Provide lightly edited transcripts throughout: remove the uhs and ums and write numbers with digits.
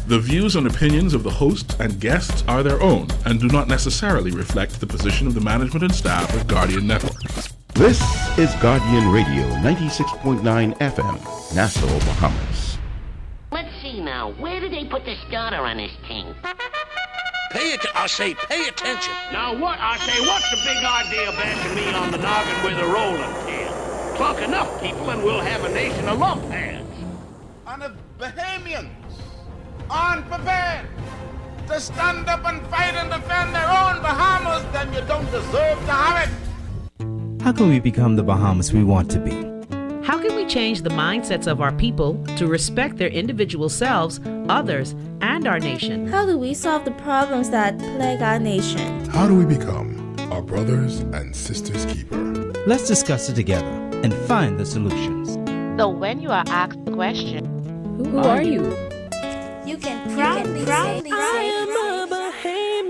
The views and opinions of the host and guests are their own and do not necessarily reflect the position of the management and staff of Guardian Network. This is Guardian Radio 96.9 FM, Nassau, Bahamas. Let's see now. Where did they put the starter on this thing? Pay attention. Now what, I say, what's the big idea bashing me on the noggin with a rolling pin? Talk enough, people, and we'll have a nation of lump hands. And the Bahamians aren't prepared to stand up and fight and defend their own Bahamas, then you don't deserve to have it. How can we become the Bahamas we want to be? How can we change the mindsets of our people to respect their individual selves, others, and our nation? How do we solve the problems that plague our nation? How do we become our brothers and sisters' keeper? Let's discuss it together and find the solutions. So when you are asked the question, Who are you? You can proudly say, I am a Bahamian.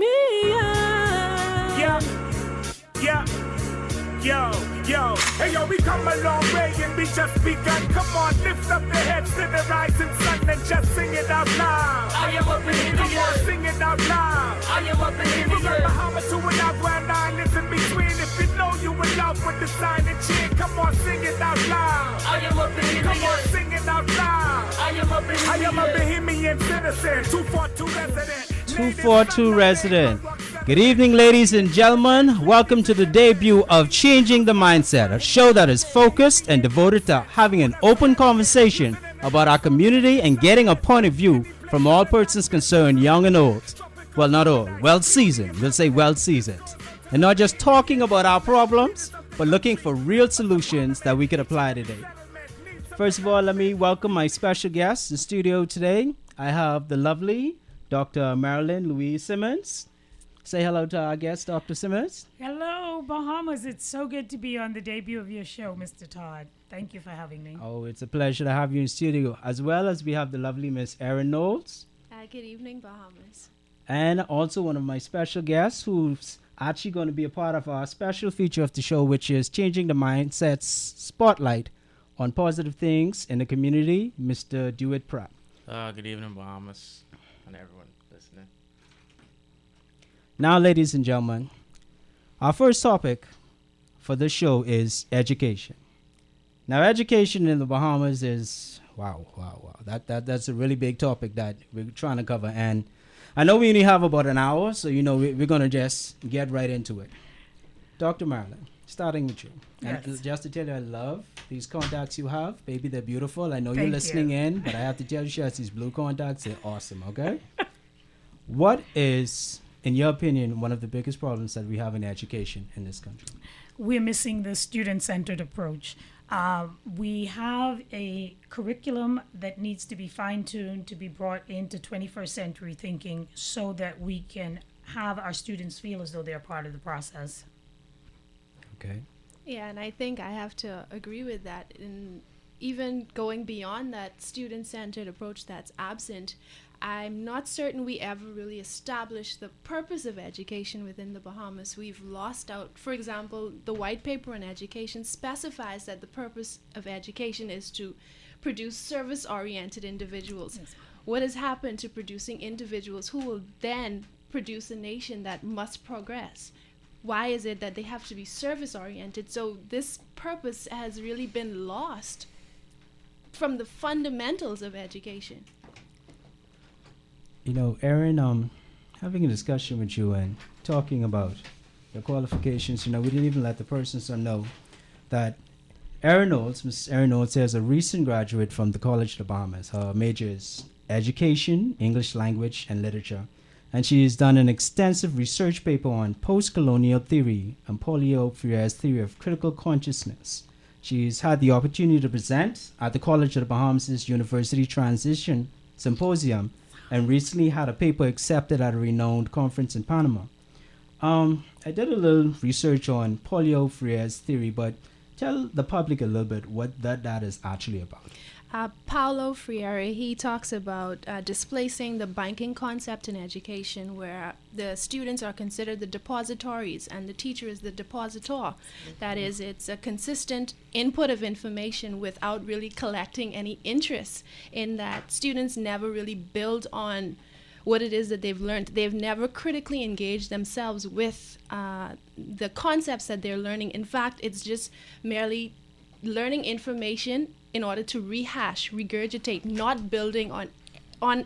Yo, hey yo, we come a long way and we just begun. Come on, lift up the heads to the rising sun and just sing it out loud. I am a Bahamian. Come on, sing it out loud. I am a Bahamian. From the Bahamas to an Agua islands in between. If you know you in love with the sign and cheer, come on, sing it out loud. I am a Bahamian. Come on, sing it out loud. I am a Bahamian. I am a Bahamian citizen. 242 resident. 242 resident. Good evening, ladies and gentlemen. Welcome to the debut of Changing the Mindset, a show that is focused and devoted to having an open conversation about our community and getting a point of view from all persons concerned, young and old. Well, not all, well seasoned. We'll say well seasoned. And not just talking about our problems, but looking for real solutions that we could apply today. First of all, let me welcome my special guest in the studio today. I have the lovely Dr. Marilyn Louise Simmons. Say hello to our guest, Dr. Simmons. Hello, Bahamas. It's so good to be on the debut of your show, Mr. Todd. Thank you for having me. Oh, it's a pleasure to have you in studio, as well as we have the lovely Miss Erin Knowles. Good evening, Bahamas. And also one of my special guests who's actually going to be a part of our special feature of the show, which is Changing the Mindset's Spotlight on Positive Things in the Community, Mr. Dewitt Pratt. Good evening, Bahamas, and everyone listening. Now, ladies and gentlemen, our first topic for this show is education. Now, education in the Bahamas is, wow. That's a really big topic that we're trying to cover. And I know we only have about an hour, so, we're going to just get right into it. Dr. Marilyn, starting with you. Yes. And just to tell you, I love these contacts you have. Baby, they're beautiful. I know you're Thank listening you. in, but I have to tell you, she has these blue contacts. They're awesome, okay? What is, in your opinion, one of the biggest problems that we have in education in this country? We're missing the student-centered approach. We have a curriculum that needs to be fine-tuned to be brought into 21st century thinking so that we can have our students feel as though they're part of the process. Okay. Yeah, and I think I have to agree with that. In even going beyond that student-centered approach that's absent, I'm not certain we ever really established the purpose of education within the Bahamas. We've lost out. For example, the white paper on education specifies that the purpose of education is to produce service-oriented individuals. Yes. What has happened to producing individuals who will then produce a nation that must progress? Why is it that they have to be service-oriented? So this purpose has really been lost from the fundamentals of education. Erin, having a discussion with you and talking about your qualifications, we didn't even let the persons know that Erin Knowles, Miss Erin Knowles, is a recent graduate from the College of the Bahamas. Her major is Education, English Language, and Literature. And she has done an extensive research paper on post-colonial theory and Paulo Freire's theory of critical consciousness. She's had the opportunity to present at the College of the Bahamas' University Transition Symposium and recently had a paper accepted at a renowned conference in Panama. I did a little research on Paulo Freire's theory, but tell the public a little bit what that is actually about. Paulo Freire, he talks about displacing the banking concept in education, where the students are considered the depositories and the teacher is the depositor. That is, it's a consistent input of information without really collecting any interest in that. Students never really build on what it is that they've learned. They've never critically engaged themselves with the concepts that they're learning. In fact, it's just merely learning information in order to rehash, regurgitate, not building on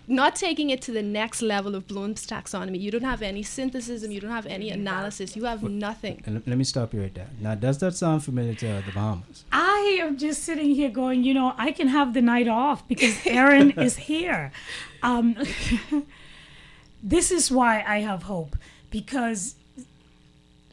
not taking it to the next level of Bloom's taxonomy. You don't have any synthesis, you don't have any analysis, you have nothing. And let me stop you right there. Now, does that sound familiar to the Bahamas? I am just sitting here going, I can have the night off because Aaron is here. This is why I have hope, because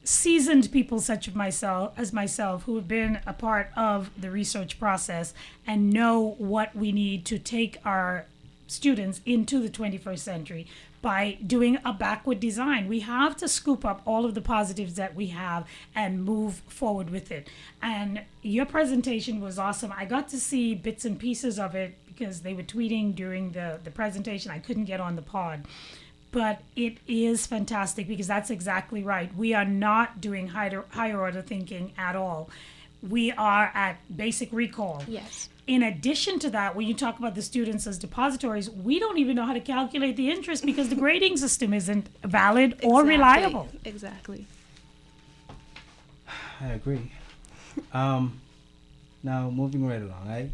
seasoned people such as myself who have been a part of the research process and know what we need to take our students into the 21st century by doing a backward design. We have to scoop up all of the positives that we have and move forward with it. And your presentation was awesome. I got to see bits and pieces of it because they were tweeting during the presentation. I couldn't get on the pod. But it is fantastic because that's exactly right. We are not doing higher order thinking at all. We are at basic recall. Yes. In addition to that, when you talk about the students as depositories, we don't even know how to calculate the interest because the grading system isn't valid or reliable. Exactly. I agree. Now, moving right along,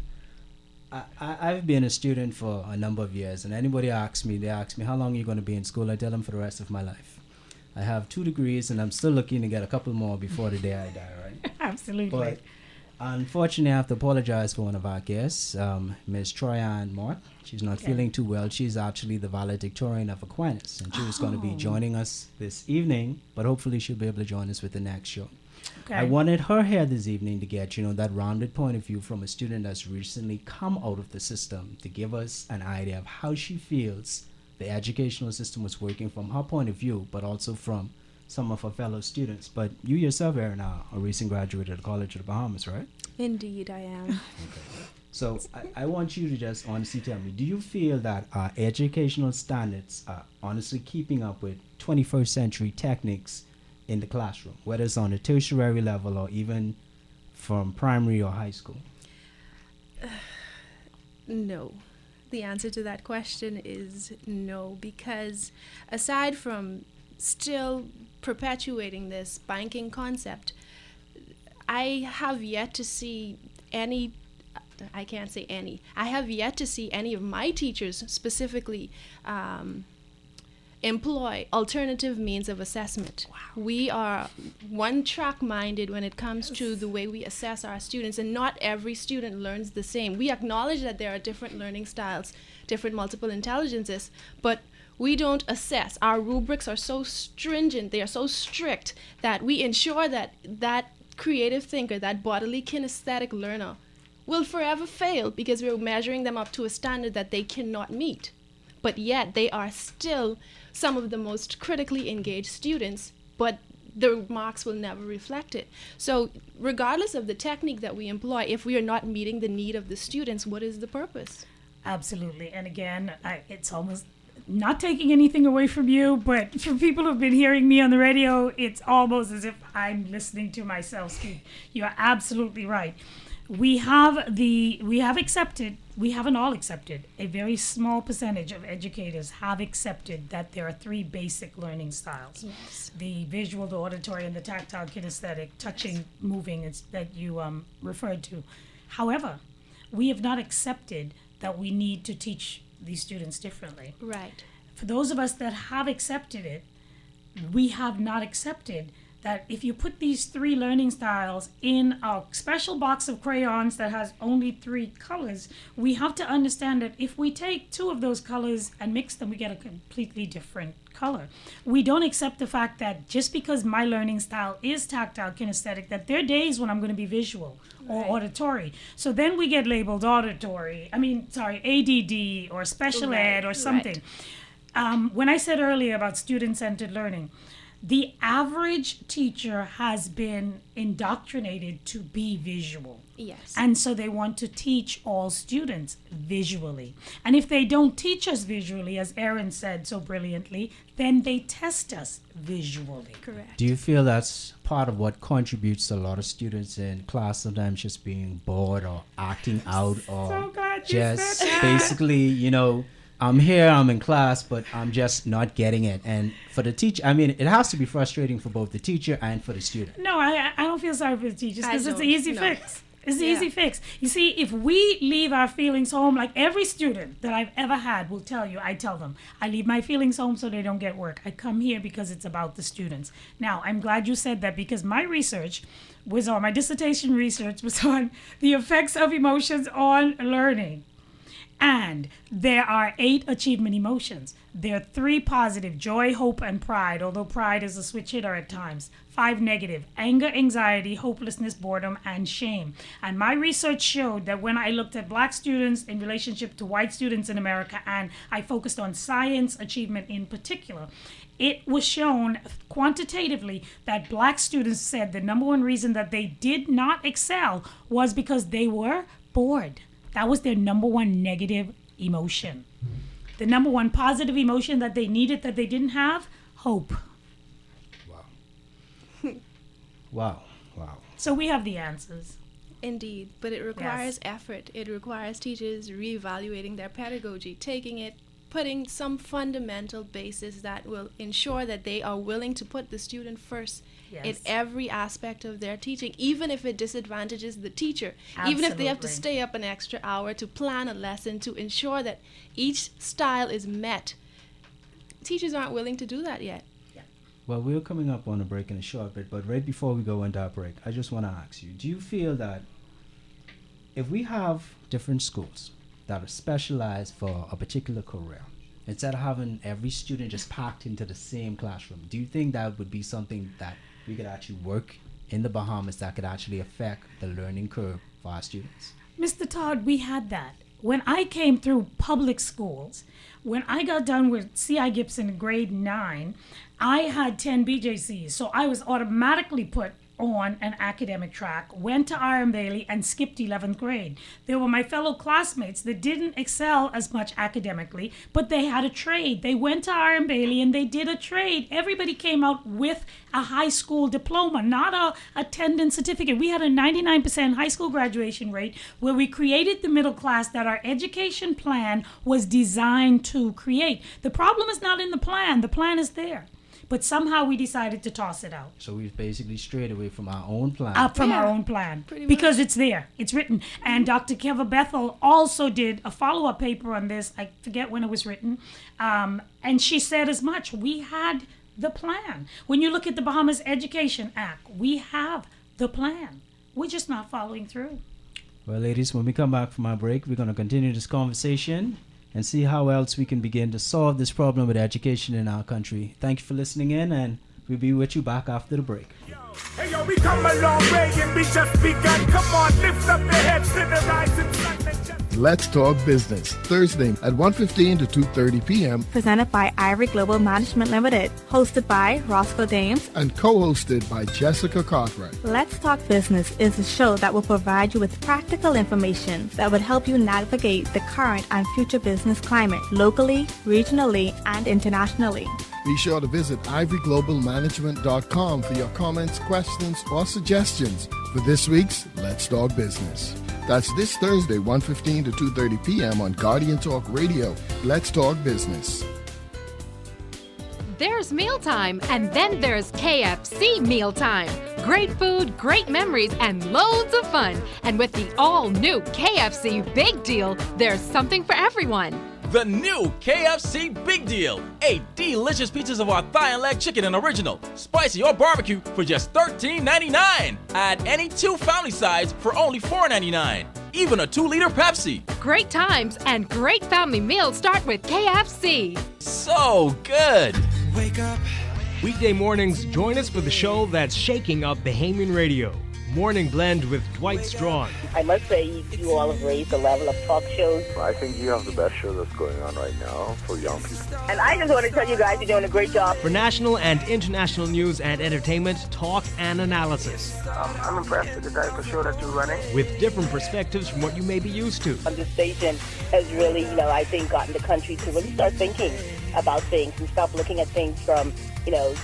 I've been a student for a number of years, and anybody asks me, how long are you going to be in school? I tell them for the rest of my life. I have 2 degrees, and I'm still looking to get a couple more before the day I die, right? Absolutely. But unfortunately, I have to apologize for one of our guests, Ms. Troyanne Mott. She's not feeling too well. She's actually the valedictorian of Aquinas, and she was going to be joining us this evening, but hopefully she'll be able to join us with the next show. Okay. I wanted her here this evening to get, that rounded point of view from a student that's recently come out of the system to give us an idea of how she feels the educational system was working from her point of view, but also from some of her fellow students. But you yourself, Erin, are a recent graduate at the College of the Bahamas, right? Indeed, I am. Okay. So I want you to just honestly tell me, do you feel that our educational standards are honestly keeping up with 21st century techniques in the classroom, whether it's on a tertiary level or even from primary or high school? No. The answer to that question is no, because aside from still perpetuating this banking concept, I have yet to see any, I can't say any, I have yet to see any of my teachers specifically employ alternative means of assessment. Wow. We are one-track minded when it comes to the way we assess our students, and not every student learns the same. We acknowledge that there are different learning styles, different multiple intelligences, but we don't assess. Our rubrics are so stringent, they are so strict, that we ensure that that creative thinker, that bodily kinesthetic learner, will forever fail because we're measuring them up to a standard that they cannot meet. But yet they are still some of the most critically engaged students, but the marks will never reflect it. So regardless of the technique that we employ, if we are not meeting the need of the students, what is the purpose? Absolutely. And again, it's almost not taking anything away from you, but for people who've been hearing me on the radio, it's almost as if I'm listening to myself speak. You're absolutely right. We haven't all accepted, a very small percentage of educators have accepted that there are 3 basic learning styles. Yes. The visual, the auditory, and the tactile kinesthetic, touching, moving, that you referred to. However, we have not accepted that we need to teach these students differently. Right. For those of us that have accepted it, we have not accepted that if you put these 3 learning styles in a special box of crayons that has only 3 colors, we have to understand that if we take 2 of those colors and mix them, we get a completely different color. We don't accept the fact that just because my learning style is tactile kinesthetic, that there are days when I'm going to be visual or auditory. So then we get labeled ADD or special ed or something. When I said earlier about student-centered learning, The average teacher has been indoctrinated to be visual. Yes. And so they want to teach all students visually. And if they don't teach us visually, as Aaron said so brilliantly, then they test us visually. Correct. Do you feel that's part of what contributes to a lot of students in class sometimes just being bored or acting out or So glad you just said that. basically, you know, I'm here, I'm in class, but I'm just not getting it. And for the teacher, I mean, it has to be frustrating for both the teacher and for the student. No, I don't feel sorry for the teachers because it's an easy fix. It's an Yeah. easy fix. You see, if we leave our feelings home, like every student that I've ever had will tell you, I tell them, I leave my feelings home so they don't get work. I come here because it's about the students. Now, I'm glad you said that because my research was on, my dissertation research was on the effects of emotions on learning. And there are 8 achievement emotions. There are 3 positive, joy, hope, and pride, although pride is a switch hitter at times. 5 negative, anger, anxiety, hopelessness, boredom, and shame. And my research showed that when I looked at black students in relationship to white students in America, and I focused on science achievement in particular, it was shown quantitatively that black students said the number one reason that they did not excel was because they were bored. That was their number one negative emotion. The number one positive emotion that they needed that they didn't have, hope. Wow. So we have the answers. Indeed, but it requires effort. It requires teachers reevaluating their pedagogy, taking it, putting some fundamental basis that will ensure that they are willing to put the student first in every aspect of their teaching, even if it disadvantages the teacher, even if they have to Absolutely. stay up an extra hour to plan a lesson to ensure that each style is met. Teachers aren't willing to do that yet. Well, we're coming up on a break in a short bit, but right before we go into our break, I just want to ask you, do you feel that if we have different schools that are specialized for a particular career, instead of having every student just packed into the same classroom, do you think that would be something that we could actually work in the Bahamas that could actually affect the learning curve for our students? Mr. Todd, we had that. When I came through public schools, when I got done with C.I. Gibson in grade 9, I had 10 BJCs, so I was automatically put on an academic track, went to R.M. Bailey, and skipped 11th grade. There were my fellow classmates that didn't excel as much academically, but they had a trade. They went to R.M. Bailey and they did a trade. Everybody came out with a high school diploma, not a attendance certificate. We had a 99% high school graduation rate where we created the middle class that our education plan was designed to create. The problem is not in the plan. The plan is there. But somehow we decided to toss it out. So we've basically strayed away from our own plan. Our own plan. Because it's there. It's written. And Dr. Keva Bethel also did a follow-up paper on this. I forget when it was written. And she said as much. We had the plan. When you look at the Bahamas Education Act, we have the plan. We're just not following through. Well, ladies, when we come back from our break, we're going to continue this conversation and see how else we can begin to solve this problem with education in our country. Thank you for listening in, and we'll be with you back after the break. Hey yo, we come a long way and we just begun. Come on, lift up your heads to the rising sun and just... Let's Talk Business, Thursday at 1:15 to 2:30 p.m. Presented by Ivory Global Management Limited. Hosted by Roscoe Dames. and co-hosted by Jessica Cartwright. Let's Talk Business is a show that will provide you with practical information that would help you navigate the current and future business climate locally, regionally, and internationally. Be sure to visit ivoryglobalmanagement.com for your comments, questions, or suggestions for this week's Let's Talk Business. That's this Thursday, 1:15 to 2:30 p.m. on Guardian Talk Radio. Let's Talk Business. There's mealtime, and then there's KFC mealtime. Great food, great memories, and loads of fun. And with the all-new KFC Big Deal, there's something for everyone. The new KFC Big Deal. 8 delicious pieces of our thigh and leg chicken and original, spicy or barbecue for just $13.99. Add any 2 family sides for only $4.99. Even a 2-liter Pepsi. Great times and great family meals start with KFC. So good. Wake up. Weekday mornings, join us for the show that's shaking up Bahamian radio. Morning Blend with Dwight Strawn. I must say, you all have raised the level of talk shows. I think you have the best show that's going on right now for young people. And I just want to tell you guys, you're doing a great job. For national and international news and entertainment, talk and analysis. I'm impressed with the type of show that you're running. With different perspectives from what you may be used to. This station has really, I think gotten the country to really start thinking about things and stop looking at things from,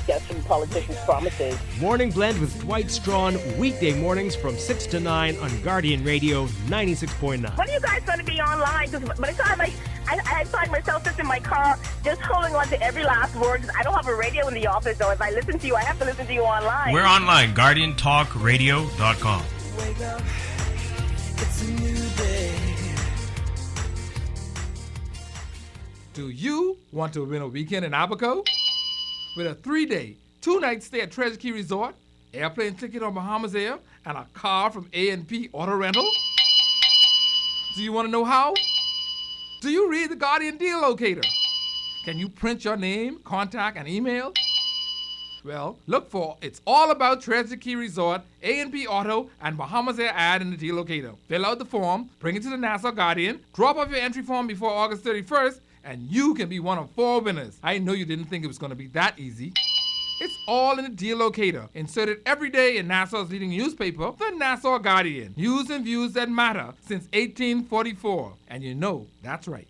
just from politicians' promises. Morning Blend with Dwight Strawn, weekday mornings from 6 to 9 on Guardian Radio 96.9. When are you guys going to be online? Because by the time I find myself just in my car, just holding on to every last word. I don't have a radio in the office, so if I listen to you, I have to listen to you online. We're online, GuardianTalkRadio.com. Wake up, it's a new day. Do you want to win a weekend in Abaco? With a 3-day, 2-night stay at Treasure Key Resort, airplane ticket on Bahamas Air, and a car from A&P Auto Rental? Do you want to know how? Do you read the Guardian Deal Locator? Can you print your name, contact, and email? Well, look for It's All About Treasure Key Resort, A&P Auto, and Bahamas Air ad in the Deal Locator. Fill out the form, bring it to the Nassau Guardian, drop off your entry form before August 31st, and you can be one of 4 winners. I know you didn't think it was going to be that easy. It's all in the Deal Locator, inserted every day in Nassau's leading newspaper, the Nassau Guardian. News and views that matter since 1844. And you know that's right.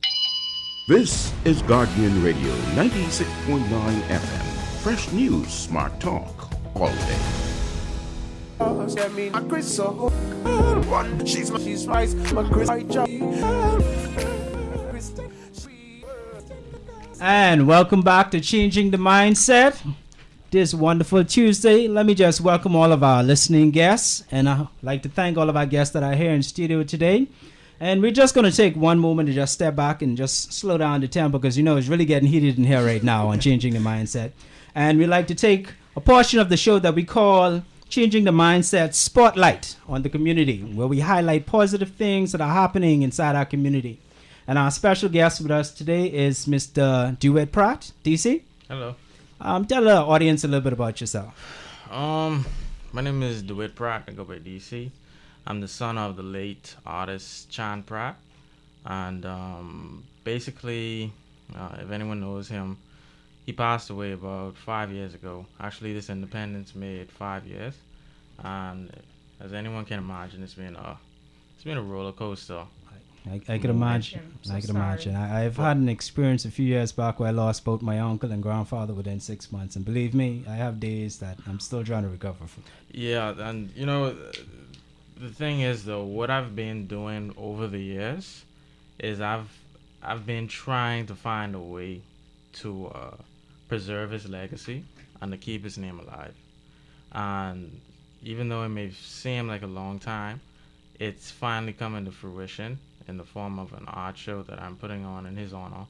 This is Guardian Radio 96.9 FM. Fresh news, smart talk, all day. And welcome back to Changing the Mindset. This wonderful Tuesday. Let me just welcome all of our listening guests. And I'd like to thank all of our guests that are here in studio today. And we're just going to take one moment to just step back and just slow down the tempo because, it's really getting heated in here right now on Changing the Mindset. And we'd like to take a portion of the show that we call Changing the Mindset Spotlight on the community, where we highlight positive things that are happening inside our community. And our special guest with us today is Mr. DeWitt Pratt, DC. Hello. Tell the audience a little bit about yourself. My name is DeWitt Pratt. I go by DC. I'm the son of the late artist Chan Pratt. And basically, if anyone knows him, he passed away about 5 years ago. Actually, this Independence made 5 years. And as anyone can imagine, it's been a roller coaster. I could imagine. I've had an experience a few years back where I lost both my uncle and grandfather within 6 months. And believe me, I have days that I'm still trying to recover from. Yeah, and the thing is though, what I've been doing over the years is I've been trying to find a way to preserve his legacy and to keep his name alive. And even though it may seem like a long time, it's finally coming to fruition in the form of an art show that I'm putting on in his honor,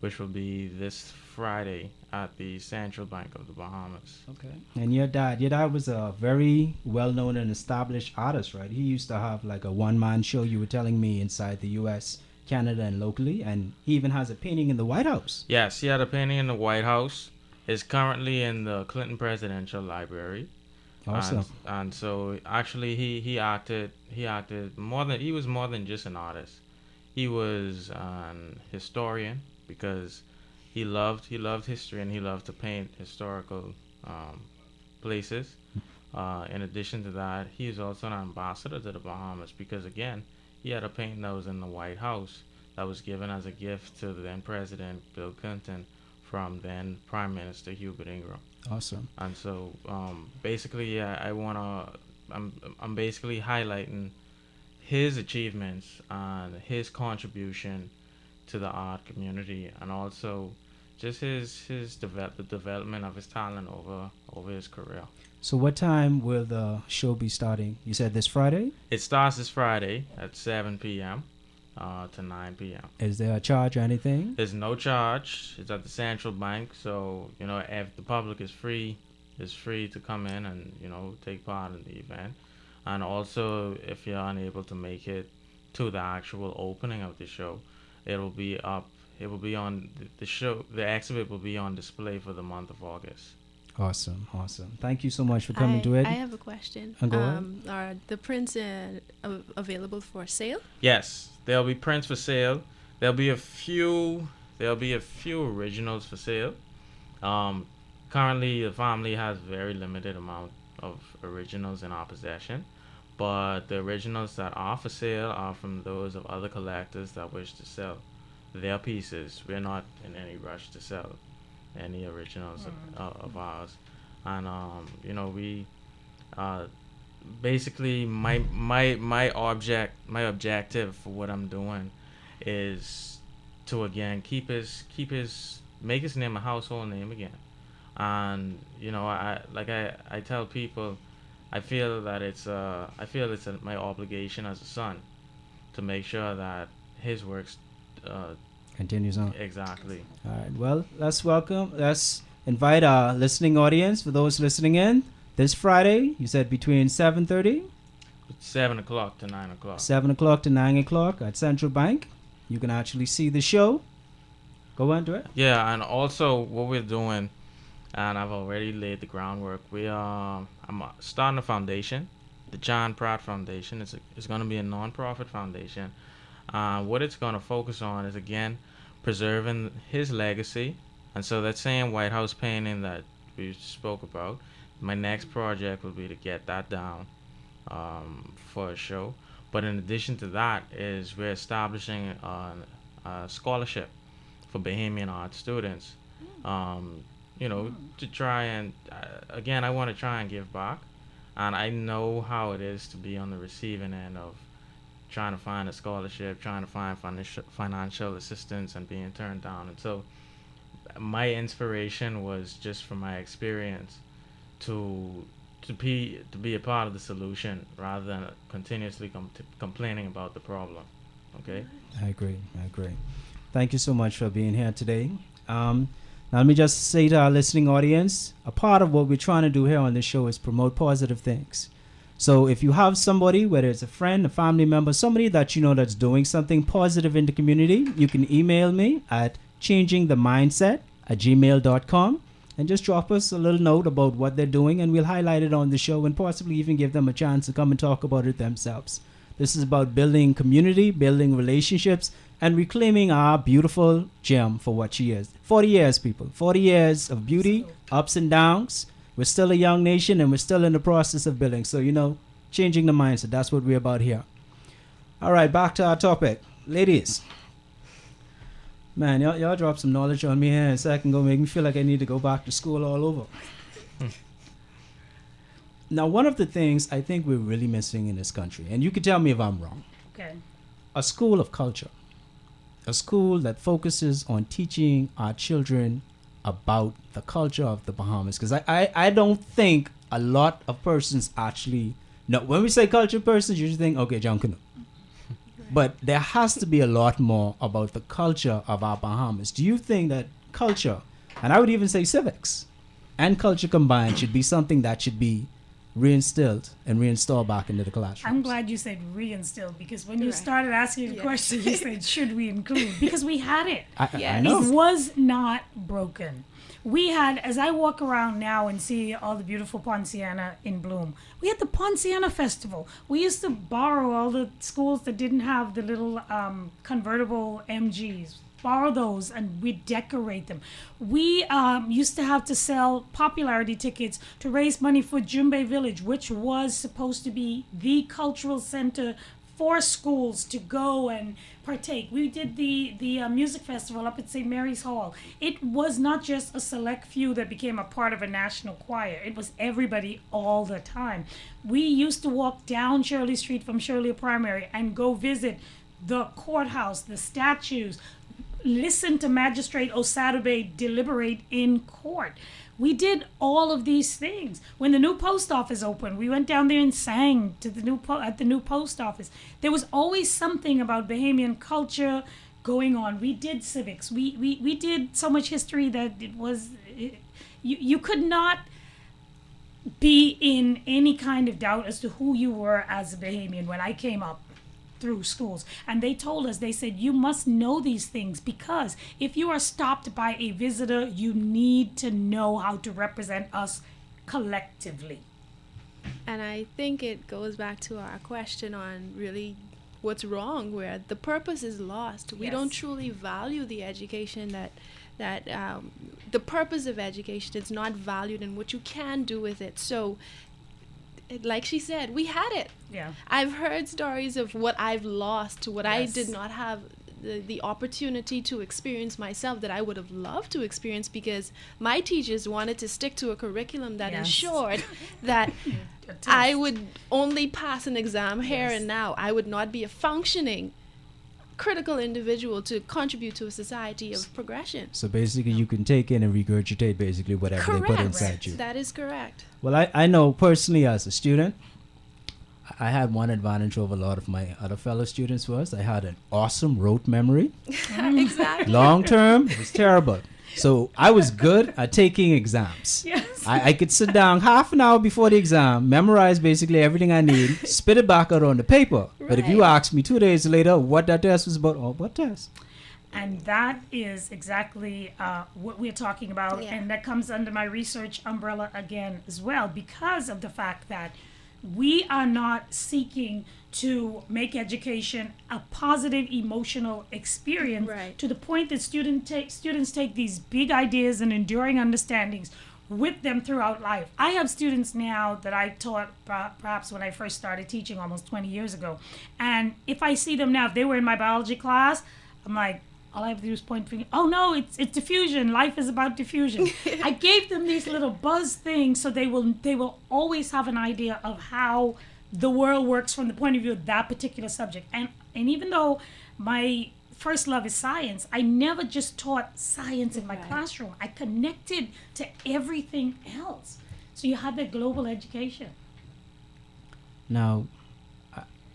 which will be this Friday at the Central Bank of the Bahamas. Okay. And your dad was a very well-known and established artist, right? He used to have like a one-man show, you were telling me, inside the U.S., Canada, and locally, and he even has a painting in the White House. Yes, he had a painting in the White House. It's currently in the Clinton Presidential Library. Awesome. And so actually he was more than just an artist. He was an historian because he loved history and he loved to paint historical places. In addition to that, he is also an ambassador to the Bahamas because again, he had a painting that was in the White House that was given as a gift to the then President Bill Clinton from then Prime Minister Hubert Ingraham. Awesome. And so basically, I'm basically highlighting his achievements and his contribution to the art community, and also just the development of his talent over his career. So what time will the show be starting? You said this Friday? It starts this Friday at 7 p.m. To 9 p.m. Is there a charge or anything? There's no charge. It's at the Central Bank, so if the public is free to come in and take part in the event. And also, if you're unable to make it to the actual opening of the show, it will be up. It will be on the show. The exhibit will be on display for the month of August. Awesome. Thank you so much for coming to it. I have a question. Go ahead. Are the prints available for sale? Yes, there'll be prints for sale. There'll be a few originals for sale. Currently, the family has very limited amount of originals in our possession, but the originals that are for sale are from those of other collectors that wish to sell their pieces. We're not in any rush to sell any originals of ours, and we basically my objective for what I'm doing is to again make his name a household name again. And I tell people, I feel it's my obligation as a son to make sure that his works continues on. Exactly. All right. Well, let's invite our listening audience, for those listening in, this Friday. You said between 7:30. 7 o'clock to 9 o'clock. 7 o'clock to 9 o'clock at Central Bank. You can actually see the show. Go on to it. Yeah, and also what we're doing, and I've already laid the groundwork. I'm starting a foundation, the John Pratt Foundation. It's going to be a non-profit foundation. What it's going to focus on is, again, preserving his legacy. And so that same White House painting that we spoke about, my next project will be to get that down for a show. But in addition to that, we're establishing a scholarship for Bahamian art students. To try and, again, I want to try and give back. And I know how it is to be on the receiving end of trying to find a scholarship, trying to find financial assistance and being turned down. And so my inspiration was just from my experience to be a part of the solution rather than continuously complaining about the problem. Okay? I agree. Thank you so much for being here today. Now let me just say to our listening audience, a part of what we're trying to do here on this show is promote positive things. So if you have somebody, whether it's a friend, a family member, somebody that you know that's doing something positive in the community, you can email me at changingthemindset@gmail.com and just drop us a little note about what they're doing, and we'll highlight it on the show and possibly even give them a chance to come and talk about it themselves. This is about building community, building relationships, and reclaiming our beautiful gem for what she is. 40 years, people. 40 years of beauty, ups and downs. We're still a young nation, and we're still in the process of building. So, changing the mindset. That's what we're about here. All right, back to our topic. Ladies. Man, y'all dropped some knowledge on me here a second ago, make me feel like I need to go back to school all over. Now, one of the things I think we're really missing in this country, and you can tell me if I'm wrong. Okay. A school of culture. A school that focuses on teaching our children about the culture of the Bahamas. Because I don't think a lot of persons actually know. When we say culture persons, you usually think, okay, John Canoe. But there has to be a lot more about the culture of our Bahamas. Do you think that culture, and I would even say civics, and culture combined should be something that should be reinstilled and reinstalled back into the classroom? I'm glad you said reinstilled, because when you started asking the question, you said, should we include? Because we had it. I know. It was not broken. We had, as I walk around now and see all the beautiful Ponciana in bloom, we had the Ponciana Festival. We used to borrow all the schools that didn't have the little convertible MGs, borrow those, and we decorate them. We used to have to sell popularity tickets to raise money for Jumbe Village, which was supposed to be the cultural center for schools to go and partake. We did the music festival up at St. Mary's Hall. It was not just a select few that became a part of a national choir. It was everybody all the time. We used to walk down Shirley Street from Shirley Primary and go visit the courthouse, the statues, listen to Magistrate Osadebe deliberate in court. We did all of these things. When the new post office opened, we went down there and sang to the at the new post office. There was always something about Bahamian culture going on. We did civics. We did so much history that it was you could not be in any kind of doubt as to who you were as a Bahamian when I came up. through schools. And they told us, they said, you must know these things, because if you are stopped by a visitor, you need to know how to represent us collectively. And I think it goes back to our question on really what's wrong, where the purpose is lost. We don't truly value the education that the purpose of education is not valued in what you can do with it. So, like she said, we had it. Yeah. I've heard stories of what I've lost, what I did not have the opportunity to experience myself that I would have loved to experience, because my teachers wanted to stick to a curriculum that ensured that I would only pass an exam here and now. I would not be a functioning critical individual to contribute to a society of progression. So basically, you can take in and regurgitate basically whatever they put inside you. That is correct. Well, I know personally as a student, I had one advantage over a lot of my other fellow students was I had an awesome rote memory. Exactly. Long term, it was terrible. So I was good at taking exams. Yes. I could sit down half an hour before the exam, memorize basically everything I need, spit it back out on the paper. But if you ask me 2 days later what that test was about, what test? And that is exactly what we're talking about. Yeah. And that comes under my research umbrella again as well, because of the fact that we are not seeking to make education a positive emotional experience to the point that students take these big ideas and enduring understandings with them throughout life. I have students now that I taught perhaps when I first started teaching almost 20 years ago. And if I see them now, if they were in my biology class, I'm like, all I have to do is point finger. Oh no, it's diffusion. Life is about diffusion. I gave them these little buzz things so they will always have an idea of how the world works from the point of view of that particular subject. And even though my first love is science, I never just taught science in my classroom. I connected to everything else. So you had that global education. Now,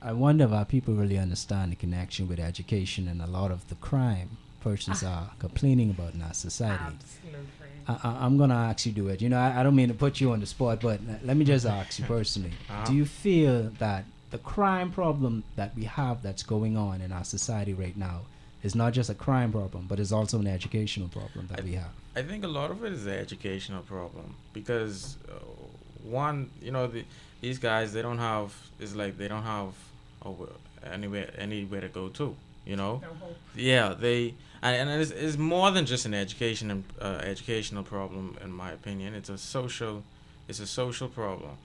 I wonder if our people really understand the connection with education and a lot of the crime persons are complaining about in our society. Absolutely. I'm going to ask you to do it. You know, I don't mean to put you on the spot, but let me just ask you personally. Do you feel that the crime problem that we have that's going on in our society right now is not just a crime problem, but is also an educational problem that we have? I think a lot of it is the educational problem, because one, you know, these guys, they don't have anywhere to go to, you know. No hope. Yeah, and it's more than just an educational problem, in my opinion. It's a social problem,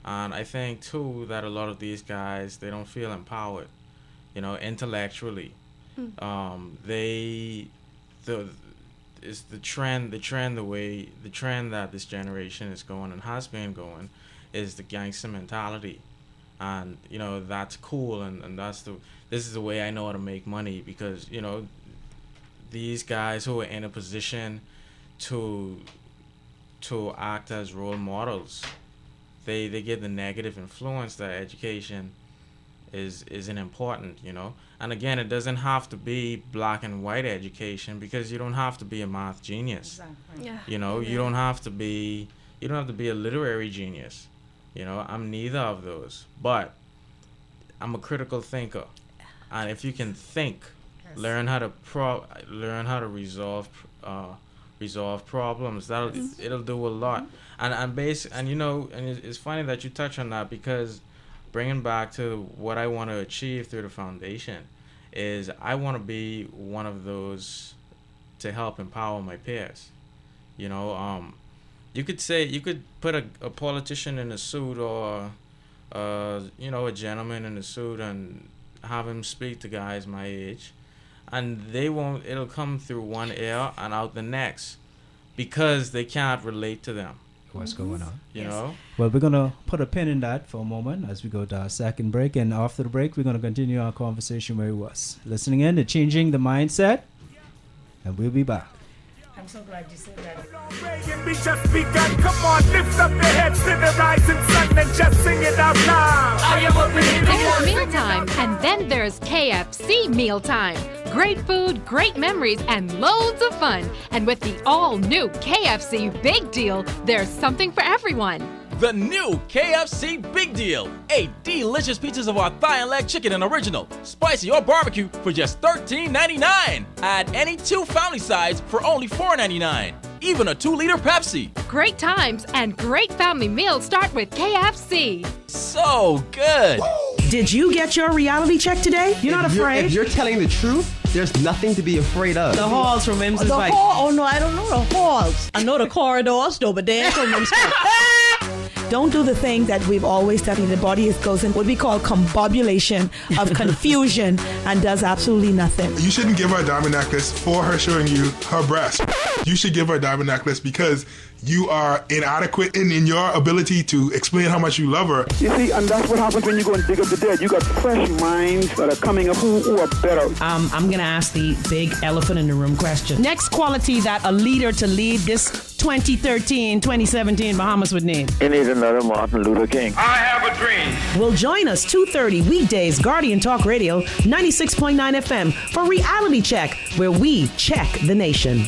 and I think too that a lot of these guys, they don't feel empowered, you know, intellectually. It's the trend that this generation is going and has been going is the gangster mentality. And you know, that's cool, and this is the way I know how to make money, because you know, these guys who are in a position to act as role models, they get the negative influence that education isn't important, you know. And again, it doesn't have to be black and white education, because you don't have to be a math genius. Exactly. Yeah. You know, you don't have to be a literary genius. You know, I'm neither of those, but I'm a critical thinker, and if you can think, learn how to resolve problems, it'll do a lot. And you know, and it's funny that you touch on that, because bringing back to what I want to achieve through the foundation is I want to be one of those to help empower my peers. You know, you could put a politician in a suit, or you know, a gentleman in a suit, and have him speak to guys my age, and it'll come through one ear and out the next, because they can't relate to them. What's going on? You know? Well, we're going to put a pin in that for a moment as we go to our second break, and after the break we're going to continue our conversation where it was. Listening in to Changing the Mindset, and we'll be back. I'm so glad you said that. We just begun. Come on, lift up your heads to the rising sun and just sing it out loud. There's mealtime, and then there's KFC mealtime. Great food, great memories, and loads of fun. And with the all-new KFC Big Deal, there's something for everyone. The new KFC Big Deal. 8 delicious pieces of our thigh and leg chicken and original, spicy or barbecue for just $13.99. Add any 2 family sides for only $4.99. Even a 2-liter Pepsi. Great times and great family meals start with KFC. So good. Did you get your reality check today? You're not afraid? If you're telling the truth, there's nothing to be afraid of. The halls from M's The bike. hall? Oh no, I don't know the halls. I know the corridors though, but they ain't from M's Don't do the thing that we've always studied. The body goes in what we call combobulation of confusion and does absolutely nothing. You shouldn't give her a diamond necklace for her showing you her breast. You should give her a diamond necklace because you are inadequate in your ability to explain how much you love her. You see, and that's what happens when you go and dig up the dead. You got fresh minds that are coming up who are better. I'm going to ask the big elephant in the room question. Next quality that a leader to lead this 2013-2017 Bahamas would need. It needs another Martin Luther King. I have a dream. Well, join us 2:30 weekdays, Guardian Talk Radio, 96.9 FM for Reality Check, where we check the nation.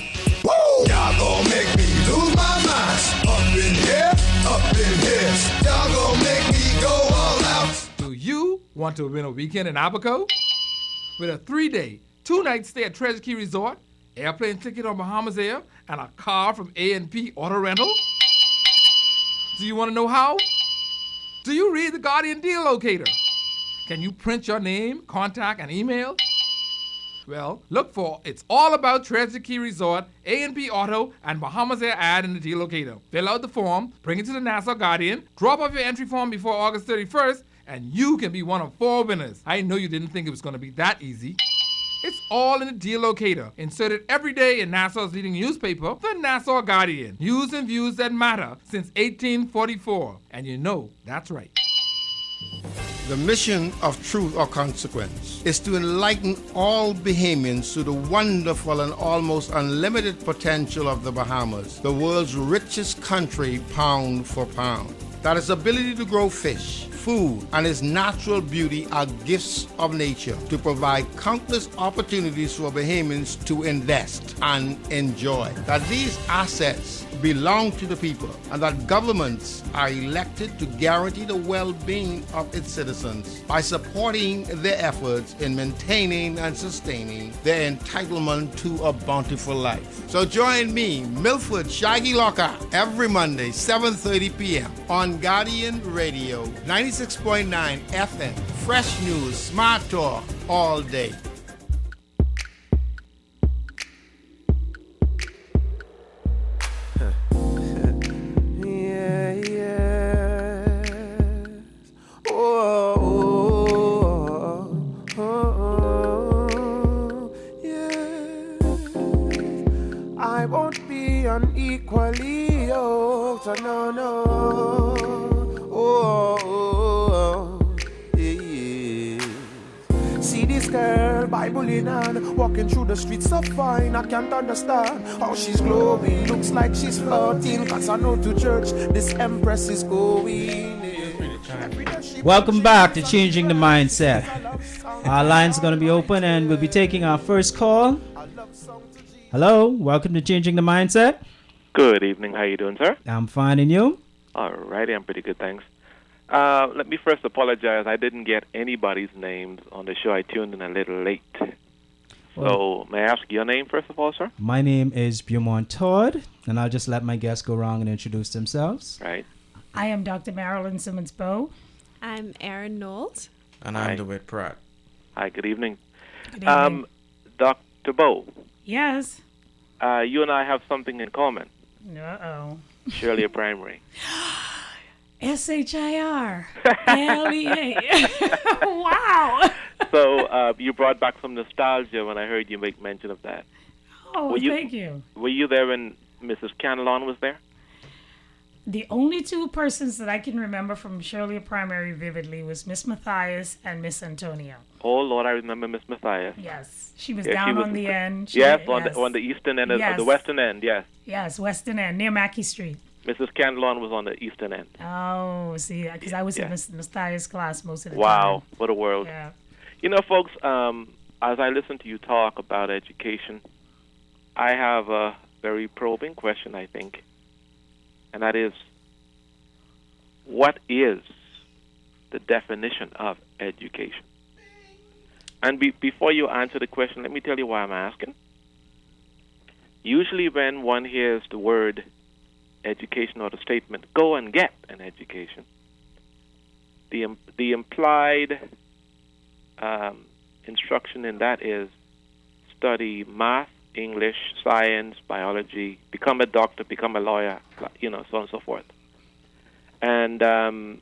Woo! Y'all gonna make me lose my mind. Up in here, y'all gonna make me go all out. Do you want to win a weekend in Abaco? With a 3-day, 2-night stay at Treasure Key Resort, airplane ticket on Bahamas Air, and a car from A&P Auto Rental? Do you want to know how? Do you read the Guardian Deal Locator? Can you print your name, contact, and email? Well, look for It's All About Treasure Key Resort, A&P Auto, and Bahamas Air ad in the Deal Locator. Fill out the form, bring it to the Nassau Guardian, drop off your entry form before August 31st, and you can be one of 4 winners. I know you didn't think it was going to be that easy. It's all in the Deal Locator, inserted every day in Nassau's leading newspaper, the Nassau Guardian. News and views that matter since 1844. And you know that's right. The mission of Truth or Consequence is to enlighten all Bahamians to the wonderful and almost unlimited potential of the Bahamas, the world's richest country pound for pound. That its ability to grow fish, food, and its natural beauty are gifts of nature to provide countless opportunities for Bahamians to invest and enjoy. That these assets belong to the people and that governments are elected to guarantee the well-being of its citizens by supporting their efforts in maintaining and sustaining their entitlement to a bountiful life. So join me, Milford Shaggy Locker, every Monday, 7:30 p.m. on Guardian Radio, 96.9 FM, fresh news, smart talk, all day. I won't be unequally yoked, no, no. Yeah. See this girl, Bible in hand, walking through the streets so fine, I can't understand how she's glowing. Looks like she's floating, cause I know to church this empress is going. Welcome back to Changing the Mindset. Our lines are going to be open and we'll be taking our first call. Hello, welcome to Changing the Mindset. Good evening. How you doing, sir? I'm fine, and you? All righty, I'm pretty good, thanks. Let me first apologize. I didn't get anybody's names on the show. I tuned in a little late. So may I ask your name first of all, sir? My name is Beaumont Todd, and I'll just let my guests go around and introduce themselves. Right. I am Dr. Marilyn Simmons-Bowe. I'm Erin Knowles. And I'm DeWitt Pratt. Hi, good evening. Good evening. Dr. Bowe. Yes. You and I have something in common. Uh-oh. Shirley Primary. SHIR. LEA. Wow. So you brought back some nostalgia when I heard you make mention of that. Oh, thank you. Were you there when Mrs. Canlon was there? The only 2 persons that I can remember from Shirley Primary vividly was Miss Matthias and Miss Antonia. Oh, Lord, I remember Miss Matthias. Yes. She was down on the end. On the eastern end, of the western end, yes. Yes, western end, near Mackey Street. Mrs. Canlon was on the eastern end. Oh, see, because I was in Miss Matthias' class most of the time. Wow, what a world. Yeah. You know, folks, as I listen to you talk about education, I have a very probing question, I think. And that is, what is the definition of education? And before you answer the question, let me tell you why I'm asking. Usually when one hears the word education or the statement, go and get an education, the implied instruction in that is study math, English, science, biology, become a doctor, become a lawyer, so on and so forth. And the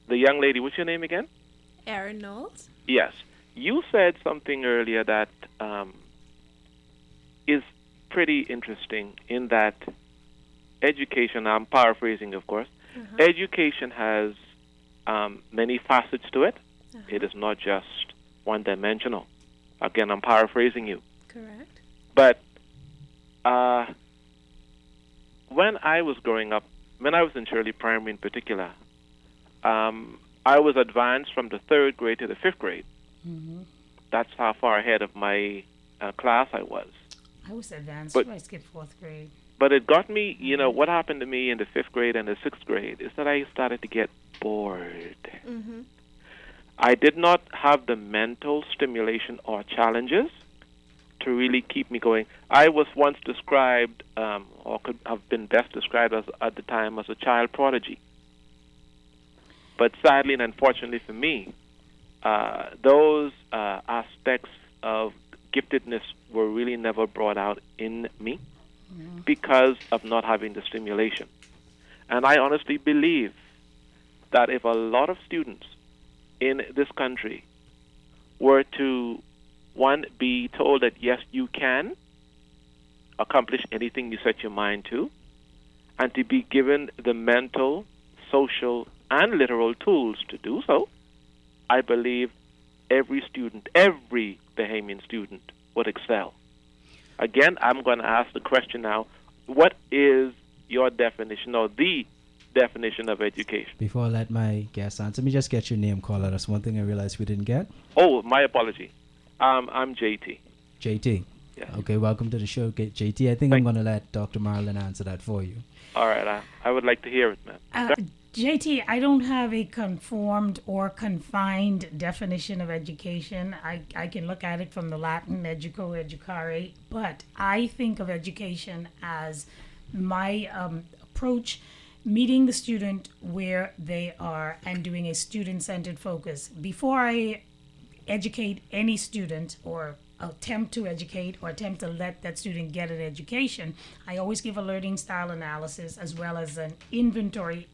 young lady, what's your name again? Erin Knowles. Yes. You said something earlier that is pretty interesting in that education, I'm paraphrasing, of course, education has many facets to it. It is not just one-dimensional. Again, I'm paraphrasing you. Correct. But when I was growing up, when I was in Shirley Primary in particular, I was advanced from the 3rd grade to the 5th grade. Mm-hmm. That's how far ahead of my class I was. I was advanced, But- so I skipped 4th grade. But it got me, what happened to me in the 5th grade and the 6th grade is that I started to get bored. Mm-hmm. I did not have the mental stimulation or challenges to really keep me going. I was once described, or could have been best described as at the time as a child prodigy. But sadly and unfortunately for me, those aspects of giftedness were really never brought out in me because of not having the stimulation. And I honestly believe that if a lot of students in this country were to, one, be told that yes, you can accomplish anything you set your mind to, and to be given the mental, social, and literal tools to do so, I believe every student, every Bahamian student would excel. Again, I'm going to ask the question now, what is your definition or the definition of education? Before I let my guest answer, let me just get your name caller. That's one thing I realized we didn't get. Oh, my apology. I'm JT. JT. Yes. Okay, welcome to the show, JT. I think I'm going to let Dr. Marlon answer that for you. All right, I would like to hear it, man. JT, I don't have a conformed or confined definition of education. I can look at it from the Latin educo, educare, but I think of education as my approach, meeting the student where they are and doing a student-centered focus. Before I educate any student or attempt to educate or attempt to let that student get an education, I always give a learning style analysis as well as an inventory,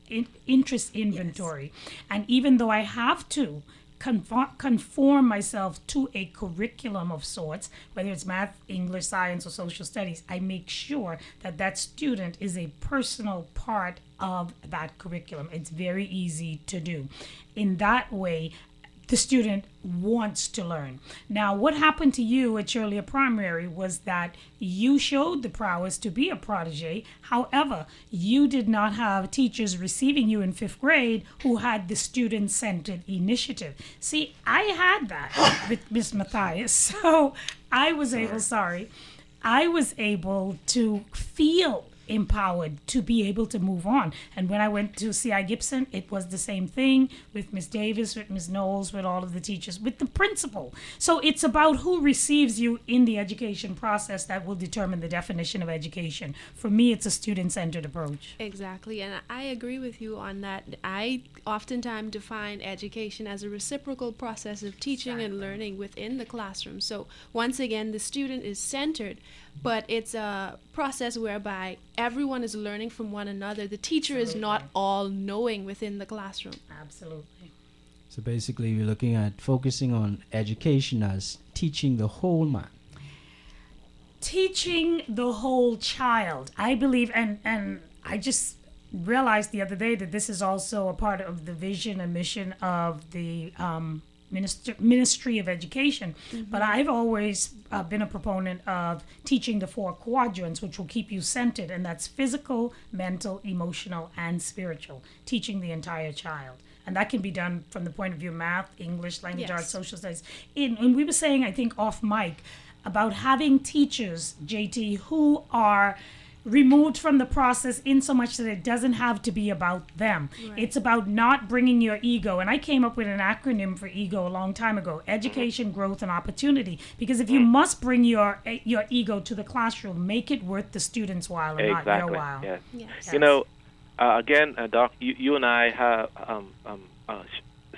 interest inventory. Yes. And even though I have to conform myself to a curriculum of sorts, whether it's math, English, science, or social studies, I make sure that that student is a personal part of that curriculum. It's very easy to do. In that way, the student wants to learn. Now, what happened to you at Shirley Primary was that you showed the prowess to be a protege. However, you did not have teachers receiving you in 5th grade who had the student-centered initiative. See, I had that with Miss Matthias. So I was able to feel empowered to be able to move on. And when I went to C.I. Gibson, it was the same thing with Miss Davis, with Miss Knowles, with all of the teachers, with the principal. So it's about who receives you in the education process that will determine the definition of education. For me, it's a student-centered approach. Exactly, and I agree with you on that. I oftentimes define education as a reciprocal process of teaching and learning within the classroom. So once again, the student is centered, but it's a process whereby everyone is learning from one another. The teacher is not all knowing within the classroom. Absolutely. So basically, you're looking at focusing on education as teaching the whole man. Teaching the whole child, I believe, and I just realized the other day that this is also a part of the vision and mission of the Ministry of Education. Mm-hmm. But I've always been a proponent of teaching the 4 quadrants, which will keep you centered, and that's physical, mental, emotional, and spiritual, teaching the entire child. And that can be done from the point of view of math, English, language arts, social studies. And we were saying, I think, off mic, about having teachers, JT, who are removed from the process in so much that it doesn't have to be about them. Right. It's about not bringing your ego. And I came up with an acronym for ego a long time ago: education, growth, and opportunity. Because if you must bring your ego to the classroom, make it worth the student's while and not your while. Yes. Yes. You know, again, Doc, you and I have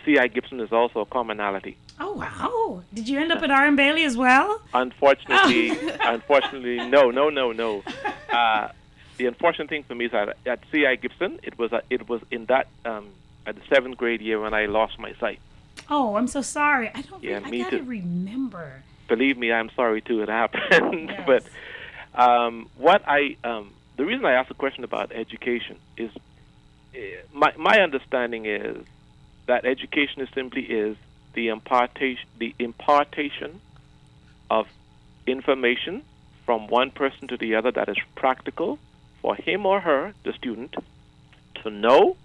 C.I. Gibson is also a commonality. Oh, wow. Did you end up at R.M. Bailey as well? Unfortunately, no. The unfortunate thing for me is that at C.I. Gibson, it was in that at the 7th grade year when I lost my sight. Oh, I'm so sorry. I Me gotta too. remember. Believe me, I'm sorry too. It happened. Yes. But the reason I asked the question about education is my understanding is that education is simply the impartation of information from one person to the other that is practical for him or her, the student, to know,